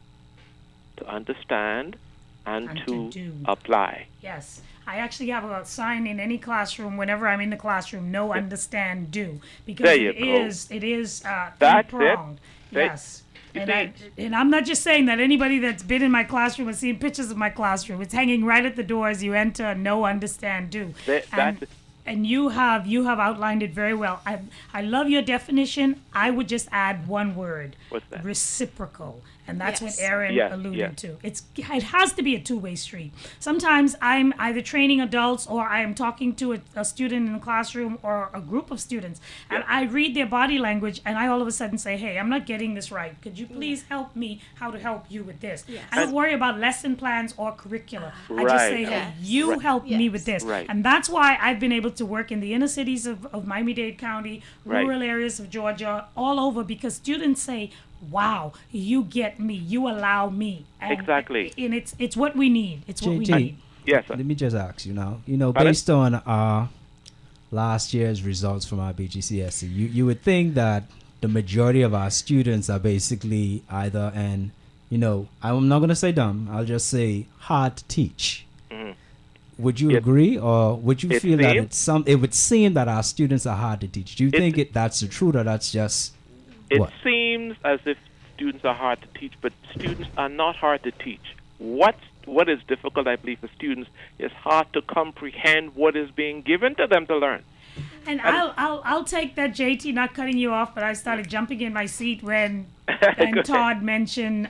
to understand, and to do. apply. Yes. I actually have a sign in any classroom whenever I'm in the classroom: know, understand, do. Because There you it go. is That's three-pronged. it. Yes. You And, see, and I'm not just saying that. Anybody that's been in my classroom has seen pictures of my classroom. It's hanging right at the door as you enter: know, understand, do. That's it. And you have outlined it very well. I love your definition. I would just add one word: What's that? reciprocal. And that's Yes. what Aaron Yes, alluded yes. to. It has to be a two-way street. Sometimes I'm either training adults or I am talking to a student in the classroom or a group of students, and I read their body language, and I all of a sudden say, "Hey, I'm not getting this right. Could you please help me how to help you with this?" Yes. I don't worry about lesson plans or curricula. I just Right. say, "Hey, Yes. you Right. help me Yes. with this," Right. and that's why I've been able to work in the inner cities of Miami-Dade County, Right. rural areas of Georgia, all over, because students say, "Wow, you get me. You allow me." And, Exactly. And it's what we need. It's what we JT, need. Yes, sir. let me just ask you now. Pardon? Based on our last year's results from our BGCSE, you would think that the majority of our students are basically either I'm not going to say dumb. I'll just say hard to teach. Mhm. Would you It- agree, or would you it feel that seems- it would seem that our students are hard to teach? Do you It- think that's the truth, or that's just It what? seems as if students are hard to teach, but students are not hard to teach. What is difficult, I believe, for students is hard to comprehend what is being given to them to learn. And I'll take that, JT, not cutting you off, but I started jumping in my seat when Go Todd mentioned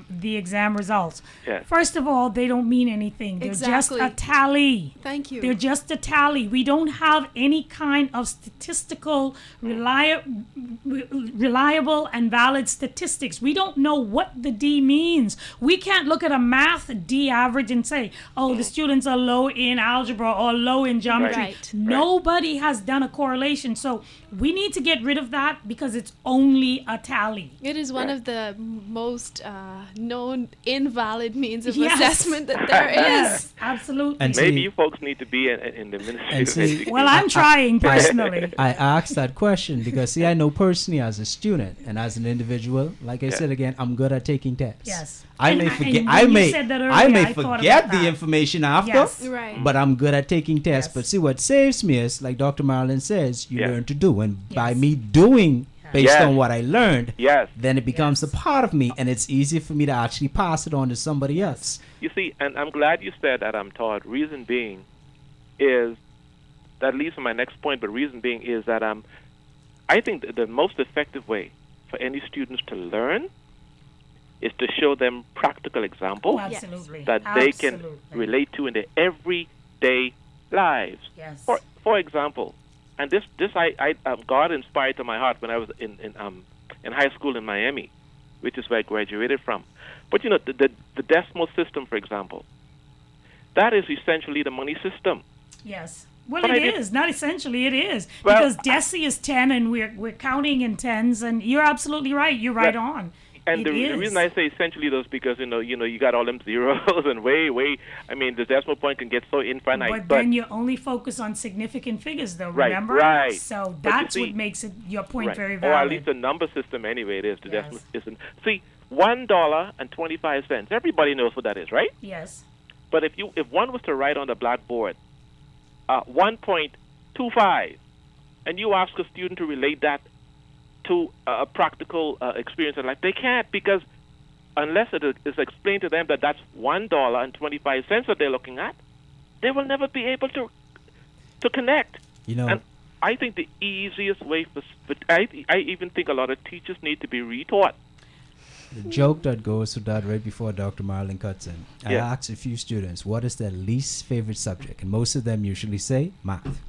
the exam results. Yes. First of all, they don't mean anything. They're Exactly. just a tally. Thank you. They're just a tally. We don't have any kind of statistical, reliable and valid statistics. We don't know what the D means. We can't look at a math D average and say, oh, the students are low in algebra or low in geometry. Right. Nobody has done a correlation. So we need to get rid of that because it's only a tally. It is one of the most known invalid means of Yes. assessment that there is. Yes, absolutely. And Maybe see- you folks need to be in the ministry And of see- education. Well, I'm trying personally. I asked that question because, see, I know personally as a student and as an individual, like I said again, I'm good at taking tests. Yes. I And may I- forget. and I when you may. said that I earlier, may I thought forget about the that. information after. Yes. Right. But I'm good at taking tests. But see, what saves me is, like Dr. Marilyn says, you Yes. learn to do, and by Yes. me doing based Yes. on what I learned, Yes. then it becomes a part of me, and it's easy for me to actually pass it on to somebody else. You see, and I'm glad you said that, Todd. Reason being is, that leads to my next point, but reason being is that I think that the most effective way for any students to learn is to show them practical examples Oh, absolutely. that they can Absolutely. relate to in their everyday lives. Yes. For example, and this God inspired to my heart when I was in high school in Miami, which is where I graduated from. But the decimal system, for example, that is essentially the money system. Yes. Well, But it I did- is. Not essentially, it is. Well, because DESI is 10 and we're counting in tens, and you're absolutely right. You're right on. And It the is. reason I say essentially though is because you got all them zeros and way. I mean, the decimal point can get so infinite. But then you only focus on significant figures, though, Right, remember? right. So But you that's what see- makes your point right. very Or valid. at least the number system anyway. It is the Yes. decimal system. See, $1.25. Everybody knows what that is, right? Yes. But if one was to write on the blackboard 1.25, and you ask a student to relate that to a practical experience in life. They can't, because unless it is explained to them that that's $1.25 that they're looking at, they will never be able to connect. You know, and I think the easiest way but I even think a lot of teachers need to be retaught. the joke that goes with that right before Dr. Marlon cuts in. I asked a few students, what is their least favorite subject? And most of them usually say math.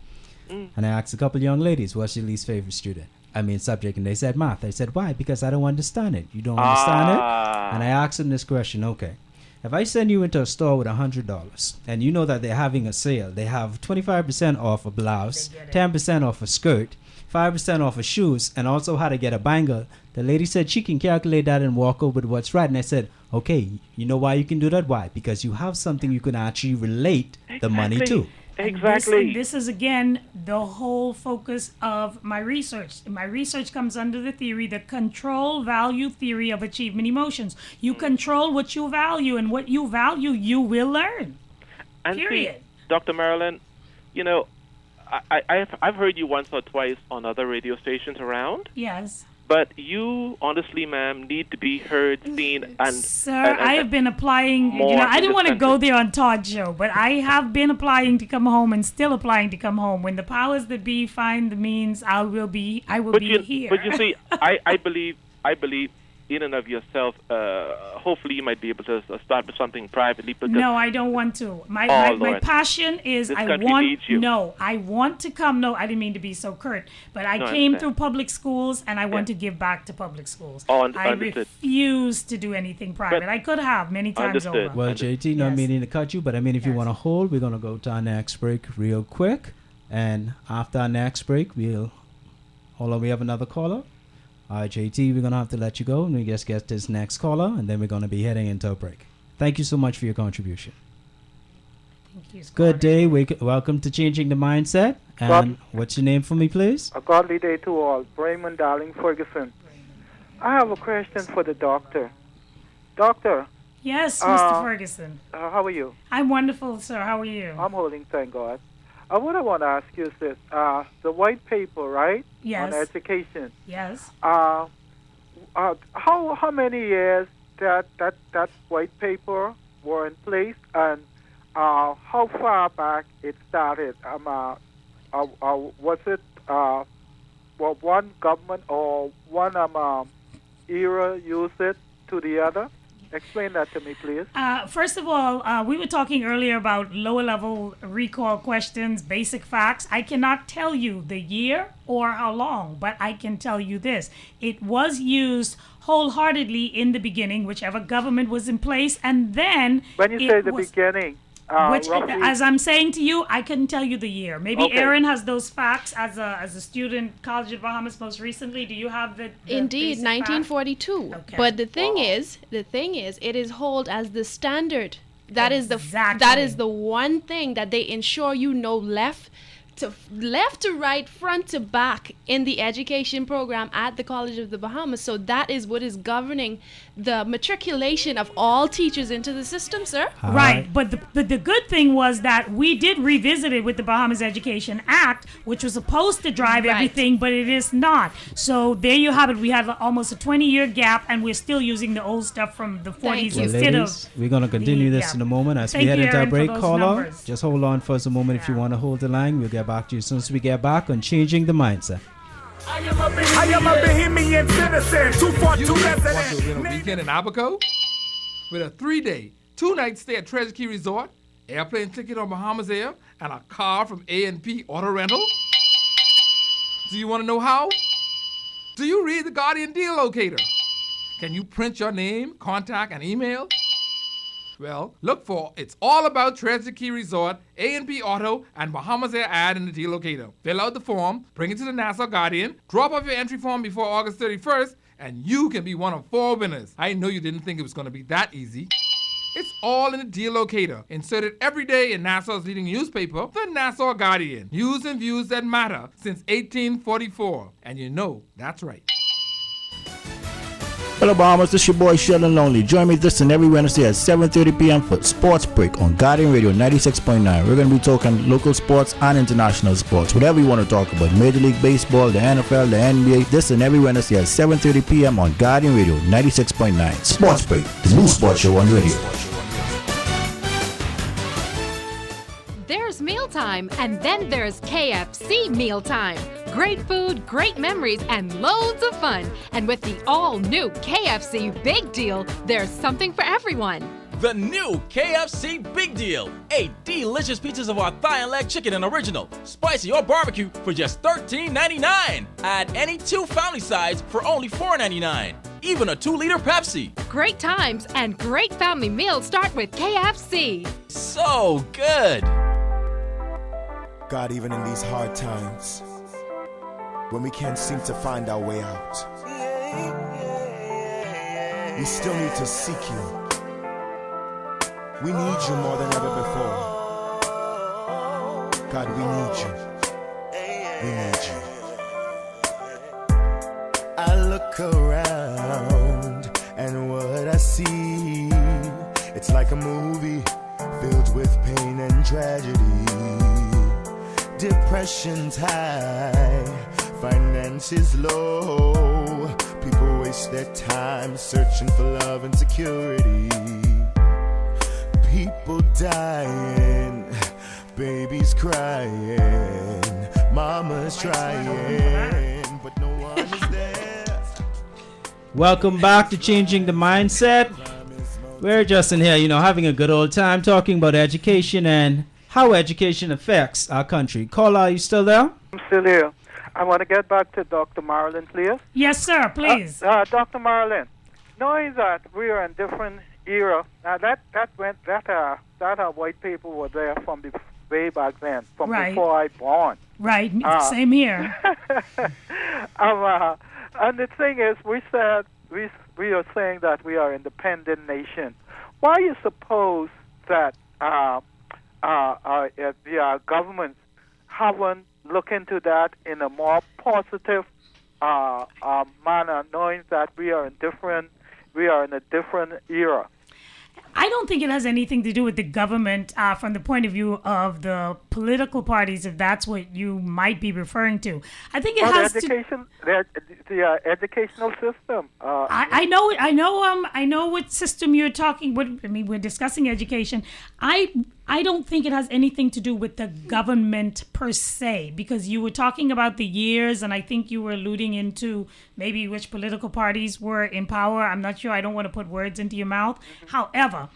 And I asked a couple young ladies, what's your least favorite subject? And they said math. I said, why? Because I don't understand it. You don't understand it? And I asked them this question, okay. If I send you into a store with $100 and you know that they're having a sale, they have 25% off a blouse, 10% off a skirt, 5% off of shoes, and also how to get a bangle. The lady said she can calculate that and walk over to what's right. And I said, okay, you know why you can do that? Why? Because you have something you can actually relate the money to. Exactly. This is, again, the whole focus of my research. My research comes under the theory, the control value theory of achievement emotions. You control what you value, and what you value, you will learn. And period. See, Dr. Marilyn, you know, I've heard you once or twice on other radio stations around. Yes. But you, honestly, ma'am, need to be heard, seen, and... Sir, I have been applying, I didn't want to go there on Todd's show, but I have been applying to come home and still applying to come home. When the powers that be find the means, I will be here. But you see, I believe in and of yourself, hopefully you might be able to start with something privately. No, I don't want to. My passion is I want to come. No, I didn't mean to be so curt, but I came through public schools and I want to give back to public schools. I refuse to do anything private. I could have many times over. Well, JT, not meaning to cut you, but I mean, if you want to hold, we're going to go to our next break real quick. And after our next break, we have another caller. All right, JT, we're going to have to let you go, and we just get this next caller, and then we're going to be heading into a break. Thank you so much for your contribution. Thank you, Good day. Welcome to Changing the Mindset. And what's your name for me, please? A godly day to all. Raymond Darling Ferguson. I have a question for the doctor. Doctor. Yes, Mr. Ferguson. How are you? I'm wonderful, sir. How are you? I'm holding, thank God. What I want to ask you is this. The white paper, right? Yes. On education. Yes. How many years that white paper were in place, and how far back it started? Was it one government or one era used it to the other? Explain that to me, please. First of all, we were talking earlier about lower-level recall questions, basic facts. I cannot tell you the year or how long, but I can tell you this. It was used wholeheartedly in the beginning, whichever government was in place, and then... When you say the beginning... as I'm saying to you, I couldn't tell you the year. Maybe Aaron has those facts as a student, College of Bahamas most recently. Do you have the Indeed, 1942. Okay. But the thing is, it is held as the standard. That is the one thing that they ensure you know left to right, front to back in the education program at the College of the Bahamas. So that is what is governing the matriculation of all teachers into the system, sir. Right, but the good thing was that we did revisit it with the Bahamas Education Act, which was supposed to drive everything, but it is not. So there you have it. We had almost a 20-year gap, and we're still using the old stuff from the 40s instead of... We're going to continue this in a moment as we head into our break. Caller, just hold on for a moment if you want to hold the line. We'll get back to you as soon as we get back on Changing the Mindset. I am a Bahamian citizen. 242 resident. Want to win a weekend in Abaco? With a 3-day, 2-night stay at Treasure Key Resort, airplane ticket on Bahamas Air, and a car from A&P Auto Rental? Do you want to know how? Do you read the Guardian Deal Locator? Can you print your name, contact, and email? Well, look for It's All About Treasure Key Resort, A&P Auto, and Bahamas Air ad in the deal locator. Fill out the form, bring it to the Nassau Guardian, drop off your entry form before August 31st, and you can be one of 4 winners. I know you didn't think it was going to be that easy. It's all in the deal locator, inserted every day in Nassau's leading newspaper, the Nassau Guardian. News and views that matter since 1844. And you know that's right. Hello Bahamas, this is your boy Sheldon Lonely. Join me this and every Wednesday at 7:30 p.m. for Sports Break on Guardian Radio 96.9. We're going to be talking local sports and international sports, whatever you want to talk about. Major League Baseball, the NFL, the NBA. This and every Wednesday at 7:30 p.m. on Guardian Radio 96.9. Sports Break, the new sports show on radio. There's mealtime, and then there's KFC mealtime. Great food, great memories, and loads of fun. And with the all-new KFC Big Deal, there's something for everyone. The new KFC Big Deal. 8 delicious pieces of our thigh and leg chicken and original, spicy or barbecue for just $13.99. Add any 2 family sides for only $4.99. Even a 2-liter Pepsi. Great times and great family meals start with KFC. So good. God, even in these hard times, when we can't seem to find our way out, we still need to seek you. We need you more than ever before. God, we need you. We need you. I look around and what I see, it's like a movie filled with pain and tragedy. Depression's high, finances low. People waste their time searching for love and security. People dying, babies crying, mama's trying, but no one is there. Welcome back to Changing the Mindset. We're just in here, having a good old time talking about education and how education affects our country. Caller, are you still there? I'm still here. I want to get back to Dr. Marilyn, please. Yes, sir, please. Dr. Marilyn, knowing that we are in different era, that white people were there from the way back then, from before I born. Right, same here. And the thing is, we are saying that we are an independent nation. Why you suppose that the governments haven't looked into that in a more positive manner, knowing that we are in a different era? I don't think it has anything to do with the government from the point of view of the political parties, if that's what you might be referring to. I think it has the educational system. I know what system you're talking. We're discussing education. I don't think it has anything to do with the government per se, because you were talking about the years, and I think you were alluding into maybe which political parties were in power. I'm not sure. I don't want to put words into your mouth. However,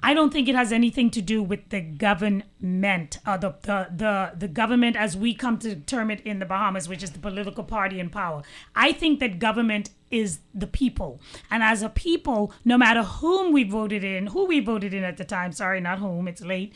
I don't think it has anything to do with the government, the government as we come to term it in the Bahamas, which is the political party in power. I think that government is the people. And as a people, no matter who we voted in at the time, sorry, not whom, it's late.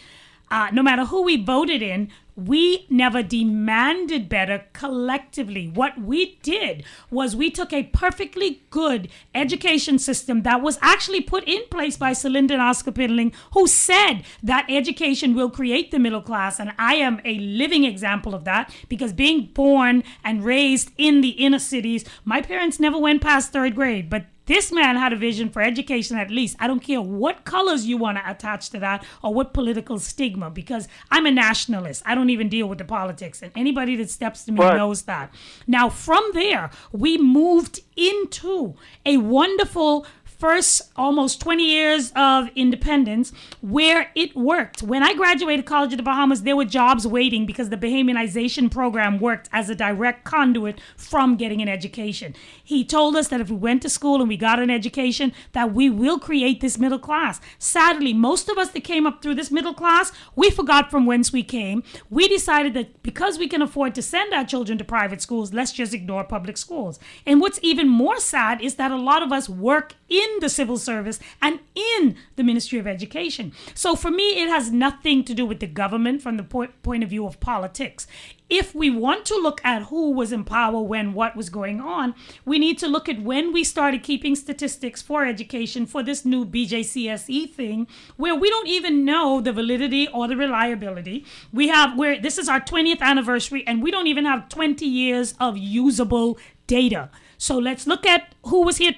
No matter who we voted in, we never demanded better collectively. What we did was we took a perfectly good education system that was actually put in place by Sir Lyndon Oscar Pindling, who said that education will create the middle class. And I am a living example of that, because being born and raised in the inner cities, my parents never went past 3rd grade, but this man had a vision for education, at least. I don't care what colors you want to attach to that or what political stigma, because I'm a nationalist. I don't even deal with the politics. And anybody that steps to me knows that. Now, from there, we moved into a wonderful first almost 20 years of independence where it worked. When I graduated College of the Bahamas, there were jobs waiting because the Bahamianization program worked as a direct conduit from getting an education. He told us that if we went to school and we got an education, that we will create this middle class. Sadly, most of us that came up through this middle class, we forgot from whence we came. We decided that because we can afford to send our children to private schools, let's just ignore public schools. And what's even more sad is that a lot of us work in the civil service and in the Ministry of Education. So for me, it has nothing to do with the government from the point of view of politics. If we want to look at who was in power when what was going on, we need to look at when we started keeping statistics for education for this new BJCSE thing, where we don't even know the validity or the reliability. This is our 20th anniversary, and we don't even have 20 years of usable data. So let's look at who was here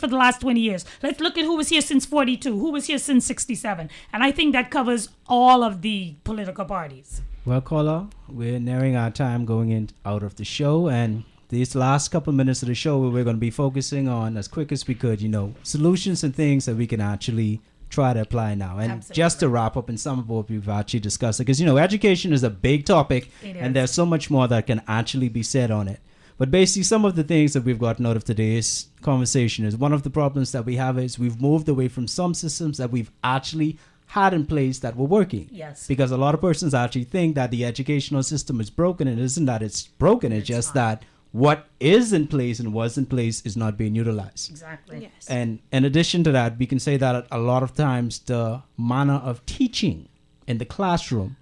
for the last 20 years. Let's look at who was here since 42, who was here since 67. And I think that covers all of the political parties. Well, caller, we're nearing our time going out of the show, and these last couple minutes of the show, we're going to be focusing on, as quick as we could, solutions and things that we can actually try to apply now. And Absolutely. just to wrap up in some of what we've actually discussed, because, education is a big topic, and there's so much more that can actually be said on it. But basically, some of the things that we've gotten out of today's conversation is one of the problems that we have is we've moved away from some systems that we've actually had in place that were working. Yes. Because a lot of persons actually think that the educational system is broken. It isn't that it's broken. It's just that what is in place and was in place is not being utilized. Exactly. Yes. And in addition to that, we can say that a lot of times the manner of teaching in the classroom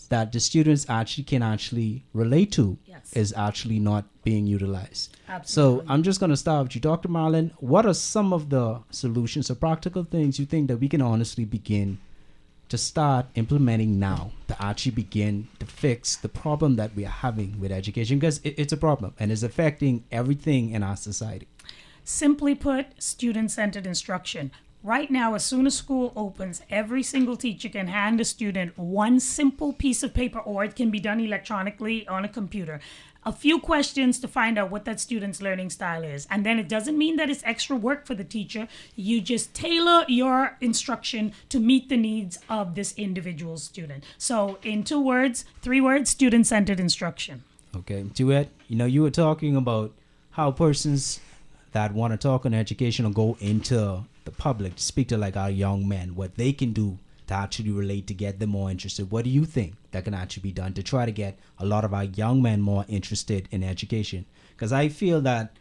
that the students can relate to is actually not being utilized. Absolutely. So I'm just going to start with you, Dr. Marlon. What are some of the solutions or practical things you think that we can honestly begin to start implementing now to actually begin to fix the problem that we are having with education? Because it's a problem and it's affecting everything in our society. Simply put, student-centered instruction. Right now, as soon as school opens, every single teacher can hand a student one simple piece of paper, or it can be done electronically on a computer. A few questions to find out what that student's learning style is. And then it doesn't mean that it's extra work for the teacher. You just tailor your instruction to meet the needs of this individual student. So in 3 words, student-centered instruction. Okay, Duet, you were talking about how persons that want to talk on education or go into the public to speak to like our young men, what they can do to actually relate to get them more interested. What do you think that can actually be done to try to get a lot of our young men more interested in education? Because I feel that,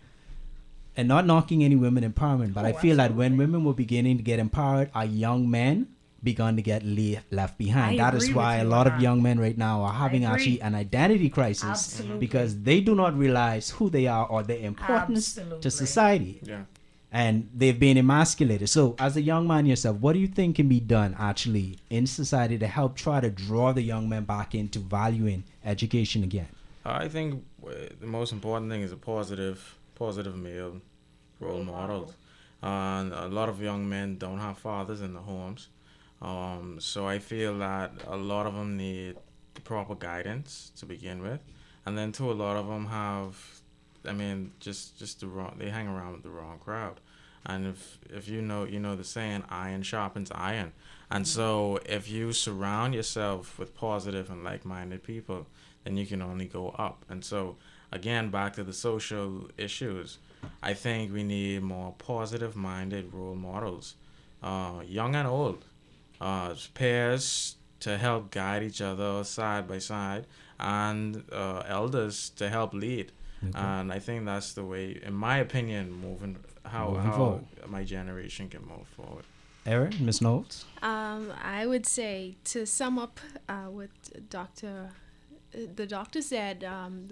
and not knocking any women empowerment, but I feel that when women were beginning to get empowered, our young men begun to get left behind. That is why a lot of young men right now are having actually an identity crisis. Absolutely. Because they do not realize who they are or their importance to society. Yeah. And they've been emasculated. So as a young man yourself, what do you think can be done actually in society to help try to draw the young men back into valuing education again? I think the most important thing is a positive male role model. And a lot of young men don't have fathers in the homes. So I feel that a lot of them need the proper guidance to begin with. And then too, a lot of them have, just the wrong, they hang around with the wrong crowd. And if you know the saying, iron sharpens iron. And so if you surround yourself with positive and like-minded people, then you can only go up. And so again, back to the social issues, I think we need more positive-minded role models, young and old, peers to help guide each other side by side, and elders to help lead. Okay. And I think that's the way, in my opinion, moving forward, my generation can move forward. Erin, Ms. Knowles? I would say, to sum up what the doctor said,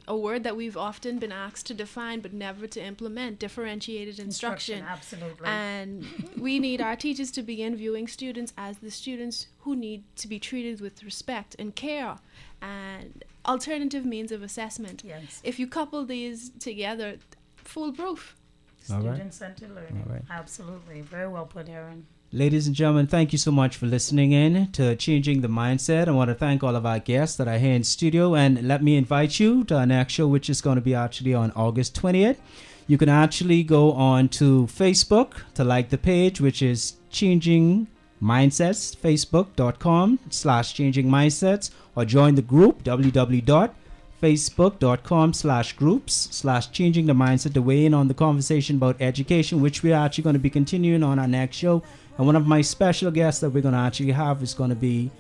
a word that we've often been asked to define but never to implement, differentiated instruction. Absolutely. And we need our teachers to begin viewing students as the students who need to be treated with respect and care and alternative means of assessment. Yes. If you couple these together, foolproof. Student-centered learning. All right. Absolutely. Very well put, Erin. Ladies and gentlemen, thank you so much for listening in to Changing the Mindset. I want to thank all of our guests that are here in studio, and let me invite you to our next show, which is going to be actually on August 20th. You can actually go on to Facebook to like the page, which is Changing Mindsets, facebook.com/Changing Mindsets, or join the group, www.facebook.com/groups/Changing the Mindset, to weigh in on the conversation about education, which we're actually going to be continuing on our next show. And one of my special guests that we're going to actually have is going to be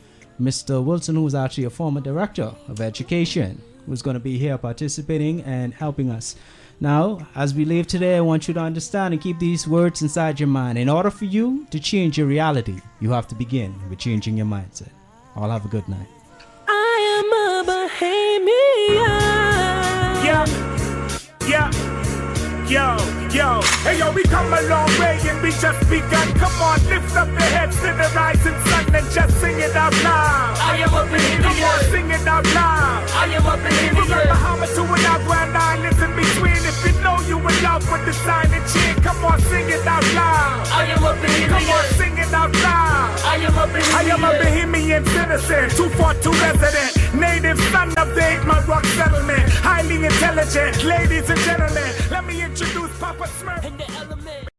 Mr. Wilson, who is actually a former director of education, who's going to be here participating and helping us. Now, as we leave today, I want you to understand and keep these words inside your mind. In order for you to change your reality, you have to begin with changing your mindset. All have a good night. I am a Bahamian. Yeah, yeah. Yo, yo, hey yo, we come a long way and we just begun. Come on, lift up your heads to the rising sun and just sing it out loud. I am a Bahamian. Come on, sing it out loud. I am a Bahamian. From the Bahamas to an Grand Islands in between. If you know you in love with the sign and chin, come on, sing it out loud. I am a Bahamian. Come on, sing it out loud. I am a Bahamian. I am a Bahamian citizen, 242 resident, native son of the 8 Mile Rock settlement, highly intelligent, ladies and gentlemen. Let me introduce Papa Smurf.